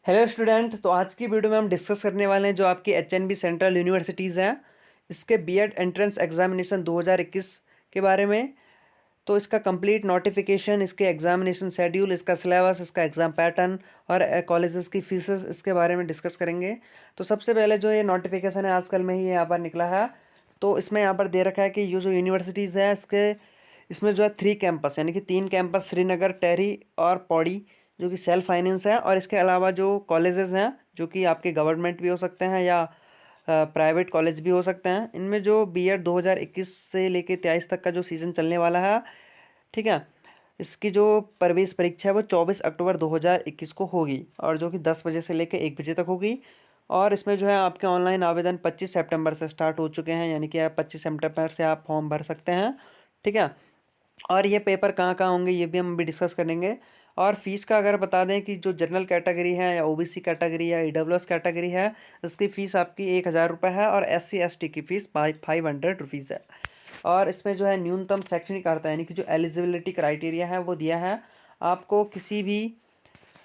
Hello student. तो आज की वीडियो में हम डिस्कस करने वाले हैं जो आपकी एचएनबी सेंट्रल यूनिवर्सिटीज़ हैं, इसके बीएड एंट्रेंस एग्जामिनेशन 2021 के बारे में। तो इसका कंप्लीट नोटिफिकेशन, इसके एग्जामिनेशन शेड्यूल, इसका सिलेबस, इसका एग्ज़ाम पैटर्न और कॉलेजेस की फीसेस, इसके बारे में डिस्कस करेंगे। तो सबसे पहले जो ये नोटिफिकेशन है आजकल में ही यहाँ पर निकला है। तो इसमें यहाँ पर दे रखा है कि ये जो यूनिवर्सिटीज़ है इसमें जो है 3 कैंपस यानी कि 3 कैंपस श्रीनगर, टेहरी और पौड़ी जो कि सेल्फ फाइनेंस है। और इसके अलावा जो कॉलेजेस हैं जो कि आपके गवर्नमेंट भी हो सकते हैं या प्राइवेट कॉलेज भी हो सकते हैं, इनमें जो बीएड 2021 से लेके 23 तक का जो सीज़न चलने वाला है, ठीक है, इसकी जो प्रवेश परीक्षा है वो 24 अक्टूबर 2021 को होगी और जो कि 10 बजे से लेकर 1 बजे तक होगी। और इसमें जो है आपके ऑनलाइन आवेदन 25 सितंबर से स्टार्ट हो चुके हैं, यानी कि आप 25 सितंबर से आप फॉर्म भर सकते हैं, ठीक है। और ये पेपर कहाँ कहाँ होंगे ये भी हम अभी डिस्कस करेंगे। और फीस का अगर बता दें कि जो जनरल कैटेगरी है या ओबीसी कैटेगरी या ईडब्ल्यूएस कैटेगरी है, इसकी फ़ीस आपकी 1000 रुपये है और एससी एसटी की फ़ीस 500 रुपीज़ है। और इसमें जो है न्यूनतम शैक्षणिक अर्हता यानी कि जो एलिजिबिलिटी क्राइटेरिया है वो दिया है आपको किसी भी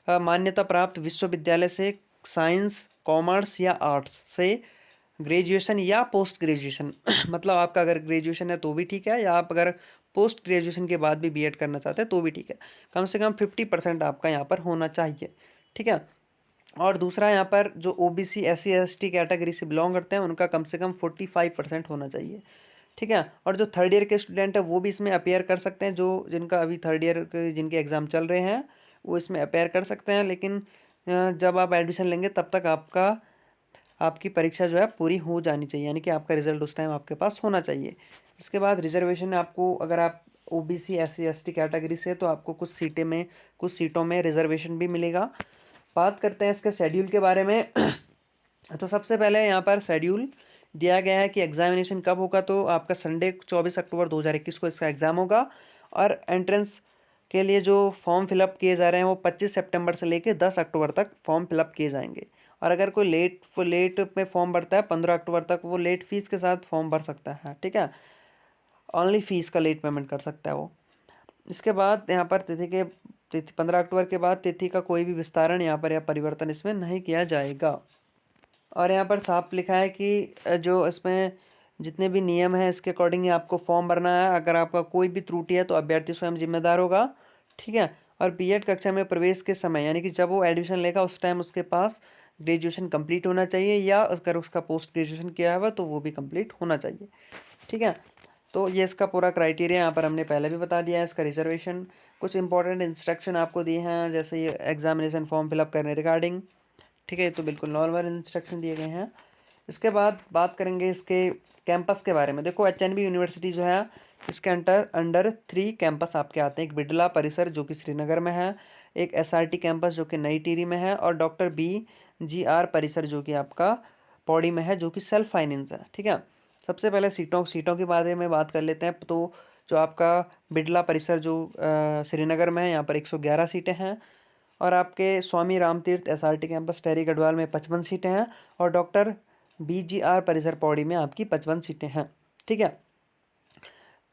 मान्यता प्राप्त विश्वविद्यालय से साइंस, कॉमर्स या आर्ट्स से ग्रेजुएशन या पोस्ट ग्रेजुएशन मतलब आपका अगर ग्रेजुएशन है तो भी ठीक है, या आप अगर पोस्ट ग्रेजुएशन के बाद भी बीएड करना चाहते हैं तो भी ठीक है। कम से कम 50% आपका यहाँ पर होना चाहिए, ठीक है। और दूसरा यहाँ पर जो ओबीसी एससी एसटी कैटेगरी से बिलोंग करते हैं उनका कम से कम 45% होना चाहिए, ठीक है। और जो थर्ड ईयर के स्टूडेंट है वो भी इसमें अपेयर कर सकते हैं, जो जिनका अभी थर्ड ईयर के जिनके एग्ज़ाम चल रहे हैं वो इसमें अपेयर कर सकते हैं। लेकिन जब आप एडमिशन लेंगे तब तक आपकी परीक्षा जो है पूरी हो जानी चाहिए, यानी कि आपका रिजल्ट उस टाइम आपके पास होना चाहिए। इसके बाद रिजर्वेशन आपको, अगर आप ओबीसी एससी एसटी कैटेगरी से, तो आपको कुछ सीटों में रिजर्वेशन भी मिलेगा। बात करते हैं इसके शेड्यूल के बारे में तो सबसे पहले यहाँ पर शेड्यूल दिया गया है कि एग्जामिनेशन कब होगा। तो आपका संडे 24 अक्टूबर 2021 को इसका एग्ज़ाम होगा। और एंट्रेंस के लिए जो फॉर्म फिलअप किए जा रहे हैं वो 25 सितंबर से लेकर 10 अक्टूबर तक फॉर्म फिलअप किए जाएंगे। और अगर कोई लेट में फॉर्म भरता है 15 अक्टूबर तक, वो लेट फीस के साथ फॉर्म भर सकता है, ठीक है। ओनली फीस का लेट पेमेंट कर सकता है वो। इसके बाद यहाँ पर तिथि 15 अक्टूबर के बाद तिथि का कोई भी विस्तारण यहाँ पर या परिवर्तन इसमें नहीं किया जाएगा। और यहाँ पर साफ लिखा है कि जो इसमें जितने भी नियम हैं इसके अकॉर्डिंग ही आपको फॉर्म भरना है। अगर आपका कोई भी त्रुटि है तो अभ्यर्थी स्वयं जिम्मेदार होगा, ठीक है। और बीएड कक्षा में प्रवेश के समय यानी कि जब वो एडमिशन लेगा उस टाइम उसके पास ग्रेजुएशन कंप्लीट होना चाहिए, या अगर उसका पोस्ट ग्रेजुएशन किया हुआ तो वो भी कंप्लीट होना चाहिए, ठीक है। तो ये इसका पूरा क्राइटेरिया यहाँ पर हमने पहले भी बता दिया है। इसका रिजर्वेशन, कुछ इंपॉर्टेंट इंस्ट्रक्शन आपको दिए हैं जैसे ये एग्जामिनेशन फॉर्म फिलअप करने रिगार्डिंग, ठीक है। ये तो बिल्कुल नॉर्मल इंस्ट्रक्शन दिए गए हैं। इसके बाद बात करेंगे इसके कैंपस के बारे में। देखो एचएनबी यूनिवर्सिटी जो है इसके अंडर अंडर 3 कैंपस आपके आते हैं। एक बिरला परिसर जो कि श्रीनगर में है, एक एसआरटी कैंपस जो कि नई टिहरी में है, और डॉक्टर बीजीआर परिसर जो कि आपका पौड़ी में है, जो कि सेल्फ फाइनेंस है, ठीक है। सबसे पहले सीटों सीटों के बारे में बात कर लेते हैं। तो जो आपका बिरला परिसर जो श्रीनगर में है, यहाँ पर 111 सीटें हैं। और आपके स्वामी रामतीर्थ एसआरटी कैंपस टेहरी गढ़वाल में 55 सीटें हैं। और डॉक्टर बीजीआर परिसर पौड़ी में आपकी 55 सीटें हैं, ठीक है।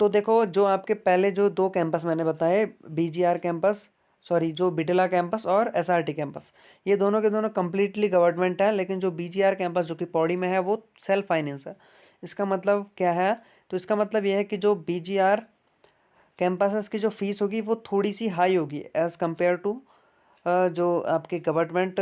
तो देखो जो आपके पहले जो 2 कैंपस मैंने बताए, बीजीआर कैंपस, सॉरी जो बिडला कैंपस और एसआरटी कैंपस, ये दोनों के दोनों कम्प्लीटली गवर्नमेंट है। लेकिन जो बीजीआर कैंपस जो कि पौड़ी में है वो सेल्फ फाइनेंस है। इसका मतलब क्या है? तो इसका मतलब ये है कि जो बीजीआर कैंपसेस की जो फीस होगी वो थोड़ी सी हाई होगी एज़ कम्पेयर टू जो आपके गवर्नमेंट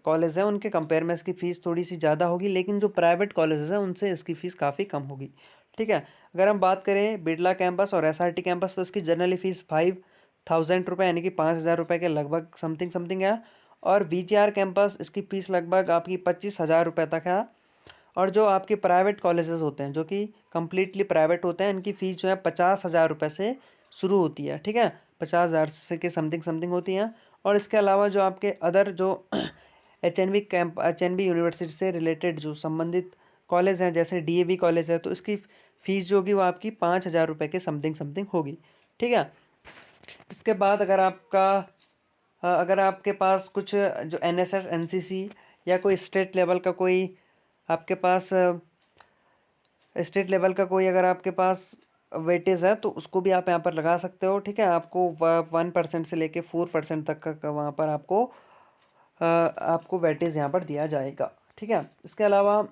कॉलेज हैं उनके कंपेयर में इसकी फ़ीस थोड़ी सी ज़्यादा होगी। लेकिन जो प्राइवेट कॉलेजेस हैं उनसे इसकी फ़ीस काफ़ी कम होगी, ठीक है। अगर हम बात करें बिरला कैंपस और एसआरटी कैंपस, तो इसकी जनरली फ़ीस 5000 रुपये यानी कि 5000 रुपये के लगभग समथिंग समथिंग है। और बीजीआर कैंपस इसकी फ़ीस लगभग आपकी 25,000 रुपये तक है। और जो आपके प्राइवेट कॉलेजेस होते हैं जो कि कम्प्लीटली प्राइवेट होते हैं, इनकी फ़ीस जो है 50,000 रुपये से शुरू होती है, ठीक है। 50,000 से के समथिंग समथिंग होती हैं। और इसके अलावा जो आपके अदर जो एचएनबी यूनिवर्सिटी से रिलेटेड जो संबंधित कॉलेज हैं जैसे डीएवी कॉलेज है, तो इसकी फ़ीस जो होगी वो आपकी 5,000 रुपये के समथिंग समथिंग होगी, ठीक है। इसके बाद अगर आपके पास कुछ जो एनएसएस एनसीसी या कोई स्टेट लेवल का कोई आपके पास स्टेट लेवल का कोई अगर आपके पास वेटेज है तो उसको भी आप यहाँ पर लगा सकते हो, ठीक है। आपको 1% से लेके 4% तक का वहाँ पर आपको आपको वेटेज यहाँ पर दिया जाएगा। ठीक है, इसके अलावा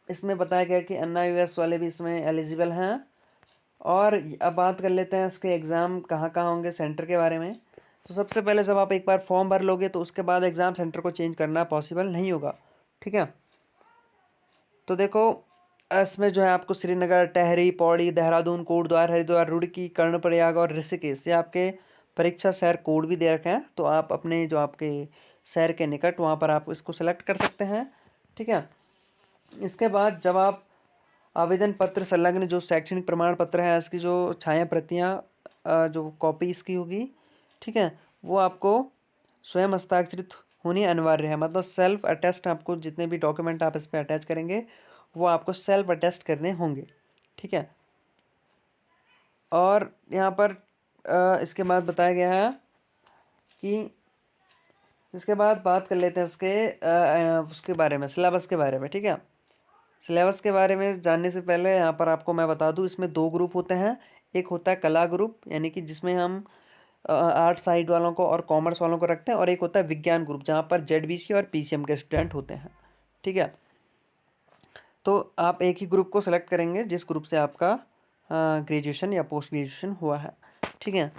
इसमें बताया गया कि NIOS वाले भी इसमें एलिजिबल हैं। और अब बात कर लेते हैं इसके एग्ज़ाम कहाँ कहाँ होंगे, सेंटर के बारे में। तो सबसे पहले जब आप एक बार फॉर्म भर लोगे तो उसके बाद एग्ज़ाम सेंटर को चेंज करना पॉसिबल नहीं होगा। ठीक है, तो देखो इसमें जो है आपको श्रीनगर, टेहरी, पौड़ी, देहरादून, कोटद्वार, हरिद्वार, रुड़की, कर्णप्रयाग और ऋषिकेश, ये आपके परीक्षा शहर कोड भी दे रखे हैं। तो आप अपने जो आपके शहर के निकट वहाँ पर आप इसको सेलेक्ट कर सकते हैं। ठीक है, इसके बाद जब आप आवेदन पत्र संलग्न जो शैक्षणिक प्रमाण पत्र है इसकी जो छाया प्रतियाँ जो कॉपी इसकी होगी, ठीक है, वो आपको स्वयं हस्ताक्षरित होनी अनिवार्य है। मतलब सेल्फ अटेस्ट, आपको जितने भी डॉक्यूमेंट आप इस पर अटैच करेंगे वो आपको सेल्फ अटेस्ट करने होंगे। ठीक है, और यहाँ पर इसके बाद बताया गया है कि इसके बाद बात कर लेते हैं उसके बारे में, सिलेबस के बारे में। ठीक है, सिलेबस के बारे में जानने से पहले यहाँ पर आपको मैं बता दूँ, इसमें दो ग्रुप होते हैं। एक होता है कला ग्रुप, यानी कि जिसमें हम आर्ट साइड वालों को और कॉमर्स वालों को रखते हैं, और एक होता है विज्ञान ग्रुप जहाँ पर ZBC और PCM के स्टूडेंट होते हैं। ठीक है, तो आप एक ही ग्रुप को सेलेक्ट करेंगे जिस ग्रुप से आपका ग्रेजुएशन या पोस्ट ग्रेजुएशन हुआ है। ठीक है,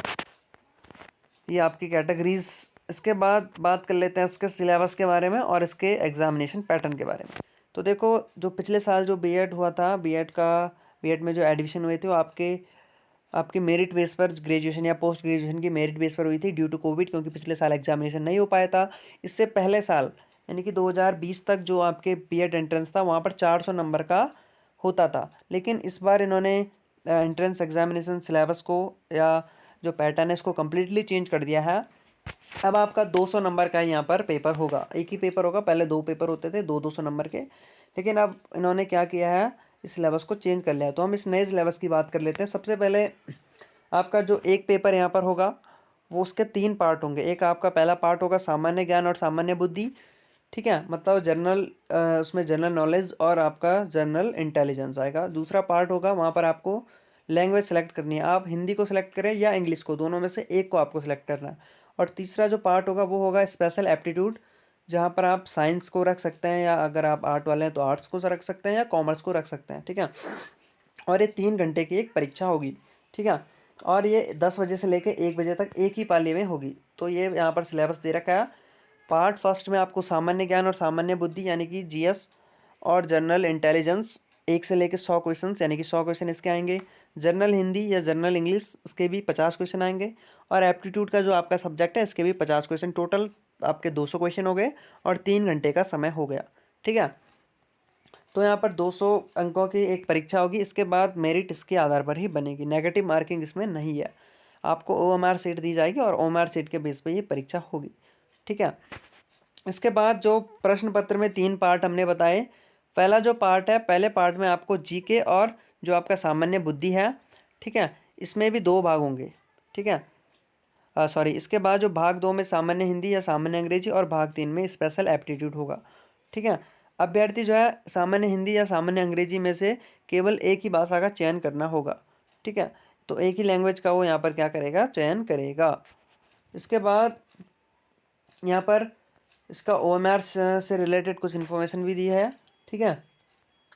ये आपकी कैटेगरीज। इसके बाद बात कर लेते हैं इसके सिलेबस के बारे में और इसके एग्जामिनेशन पैटर्न के बारे में। तो देखो, जो पिछले साल जो बीएड हुआ था, बीएड में जो एडमिशन हुए थे वो आपके मेरिट बेस पर ग्रेजुएशन या पोस्ट ग्रेजुएशन की मेरिट बेस पर हुई थी ड्यू टू कोविड, क्योंकि पिछले साल एग्जामिनेशन नहीं हो पाया था। इससे पहले साल यानी कि 2020 तक जो आपके बीएड एंट्रेंस था वहाँ पर 400 नंबर का होता था, लेकिन इस बार इन्होंने एंट्रेंस एग्जामिनेशन सिलेबस को या जो पैटर्न है इसको कम्प्लीटली चेंज कर दिया है। अब आपका 200 नंबर का यहाँ पर पेपर होगा, एक ही पेपर होगा। पहले दो पेपर होते थे 200 नंबर के, लेकिन अब इन्होंने क्या किया है, इस सिलेबस को चेंज कर लिया है। तो हम इस नए सिलेबस की बात कर लेते हैं। सबसे पहले आपका जो एक पेपर यहाँ पर होगा वो उसके 3 पार्ट होंगे। एक आपका पहला पार्ट होगा सामान्य ज्ञान और सामान्य बुद्धि। ठीक है, मतलब जनरल, उसमें जनरल नॉलेज और आपका जनरल इंटेलिजेंस आएगा। दूसरा पार्ट होगा, वहाँ पर आपको लैंग्वेज सेलेक्ट करनी है, आप हिंदी को सिलेक्ट करें या इंग्लिश को, दोनों में से एक को आपको सिलेक्ट करना है। और तीसरा जो पार्ट होगा वो होगा स्पेशल एप्टीट्यूड, जहाँ पर आप साइंस को रख सकते हैं, या अगर आप आर्ट वाले हैं तो आर्ट्स को रख सकते हैं या कॉमर्स को रख सकते हैं। ठीक है, और ये 3 घंटे की एक परीक्षा होगी। ठीक है, और ये 10 बजे से लेकर 1 बजे तक एक ही पाली में होगी। तो ये यहाँ पर सिलेबस दे रखा है। पार्ट फर्स्ट में आपको सामान्य ज्ञान और सामान्य बुद्धि यानी कि GS और जनरल इंटेलिजेंस 1 से लेकर 100 क्वेश्चन, यानी कि 100 क्वेश्चन इसके आएंगे। जनरल हिंदी या जनरल इंग्लिश, इसके भी 50 क्वेश्चन आएंगे। और एप्टीट्यूड का जो आपका सब्जेक्ट है इसके भी 50 क्वेश्चन। टोटल आपके 200 क्वेश्चन हो गए और 3 घंटे का समय हो गया। ठीक है, तो यहाँ पर 200 अंकों की एक परीक्षा होगी। इसके बाद मेरिट इसके आधार पर ही बनेगी, नेगेटिव मार्किंग इसमें नहीं है। आपको OMR सीट दी जाएगी और OMR सीट के बेस पे ये परीक्षा होगी। ठीक है, इसके बाद जो प्रश्न पत्र में 3 पार्ट हमने बताए, पहला जो पार्ट है, पहले पार्ट में आपको GK और जो आपका सामान्य बुद्धि है, ठीक है, इसमें भी 2 भाग होंगे। ठीक है, सॉरी, इसके बाद जो भाग 2 में सामान्य हिंदी या सामान्य अंग्रेजी और भाग 3 में स्पेशल एप्टीट्यूड होगा। ठीक है, अभ्यर्थी जो है सामान्य हिंदी या सामान्य अंग्रेजी में से केवल एक ही भाषा का चयन करना होगा। ठीक है, तो एक ही लैंग्वेज का वो यहाँ पर क्या करेगा, चयन करेगा। इसके बाद यहाँ पर इसका OMR से रिलेटेड कुछ इन्फॉर्मेशन भी दी है। ठीक है,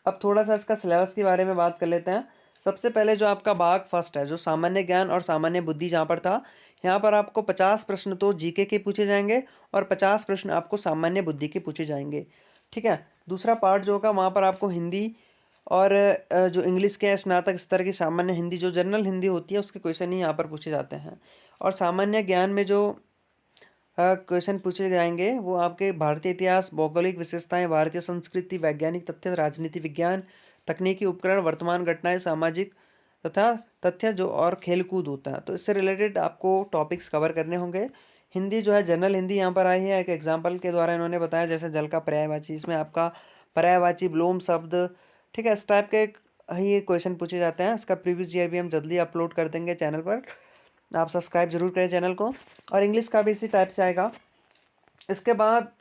अब थोड़ा सा इसका सिलेबस के बारे में बात कर लेते हैं। सबसे पहले जो आपका भाग फर्स्ट है, जो सामान्य ज्ञान और सामान्य बुद्धि जहाँ पर था, यहाँ पर आपको 50 प्रश्न तो GK के पूछे जाएंगे और 50 प्रश्न आपको सामान्य बुद्धि के पूछे जाएंगे। ठीक है, दूसरा पार्ट जो होगा वहाँ पर आपको हिंदी और जो इंग्लिश के स्नातक स्तर की सामान्य हिंदी, जो जनरल हिंदी होती है, उसके क्वेश्चन ही यहाँ पर पूछे जाते हैं। और सामान्य ज्ञान में जो क्वेश्चन पूछे जाएंगे वो आपके भारतीय इतिहास, भौगोलिक विशेषताएं, भारतीय संस्कृति, वैज्ञानिक तथ्य, राजनीति विज्ञान, तकनीकी उपकरण, वर्तमान घटनाएं, सामाजिक तथा तथ्य जो और खेलकूद होता है। तो इससे रिलेटेड आपको टॉपिक्स कवर करने होंगे। हिंदी जो है जनरल हिंदी यहाँ पर आई है, एक एग्जाम्पल के द्वारा इन्होंने बताया, जैसे जल का पर्यायवाची, इसमें आपका पर्यायवाची विलोम शब्द, ठीक है, इस टाइप के ही क्वेश्चन पूछे जाते हैं। इसका प्रीवियस ईयर भी हम जल्दी अपलोड कर देंगे चैनल पर, आप सब्सक्राइब जरूर करें चैनल को। और इंग्लिश का भी इसी टाइप से आएगा। इसके बाद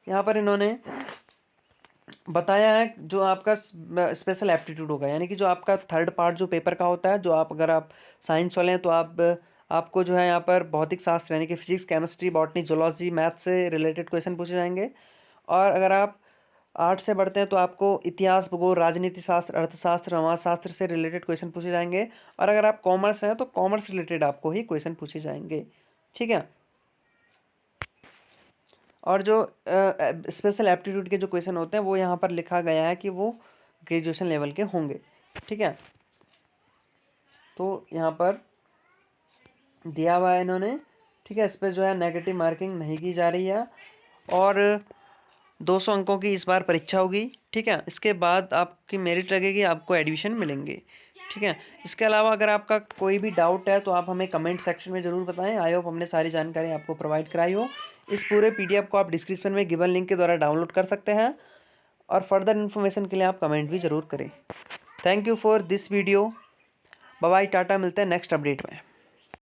यहाँ पर इन्होंने बताया है जो आपका स्पेशल एप्टीट्यूड होगा, यानी कि जो आपका थर्ड पार्ट जो पेपर का होता है, जो आप अगर आप साइंस वाले हैं तो आप आपको जो है यहाँ पर भौतिक शास्त्र यानी कि physics, chemistry, botany, zoology, math से रिलेटेड क्वेश्चन पूछे जाएंगे। और अगर आप आर्ट से बढ़ते हैं तो आपको इतिहास, भूगोल, राजनीति शास्त्र, अर्थशास्त्र, समाजशास्त्र से रिलेटेड क्वेश्चन पूछे जाएंगे। और अगर आप कॉमर्स हैं तो कॉमर्स रिलेटेड आपको ही क्वेश्चन पूछे जाएंगे, ठीक है। और जो स्पेशल एप्टीट्यूड के जो क्वेश्चन होते हैं वो यहाँ पर लिखा गया है कि वो ग्रेजुएशन लेवल के होंगे, ठीक है। तो यहाँ पर दिया हुआ है इन्होंने, ठीक है। इस पर जो है नेगेटिव मार्किंग नहीं की जा रही है और 200 अंकों की इस बार परीक्षा होगी, ठीक है। इसके बाद आपकी मेरिट लगेगी, आपको एडमिशन मिलेंगे, ठीक है। इसके अलावा अगर आपका कोई भी डाउट है तो आप हमें कमेंट सेक्शन में ज़रूर बताएं। आई होप हमने सारी जानकारी आपको प्रोवाइड कराई हो। इस पूरे पीडीएफ को आप डिस्क्रिप्शन में गिवन लिंक के द्वारा डाउनलोड कर सकते हैं और फर्दर इन्फॉर्मेशन के लिए आप कमेंट भी ज़रूर करें। Thank you for this video. Bye bye, tata, मिलते हैं नेक्स्ट अपडेट में।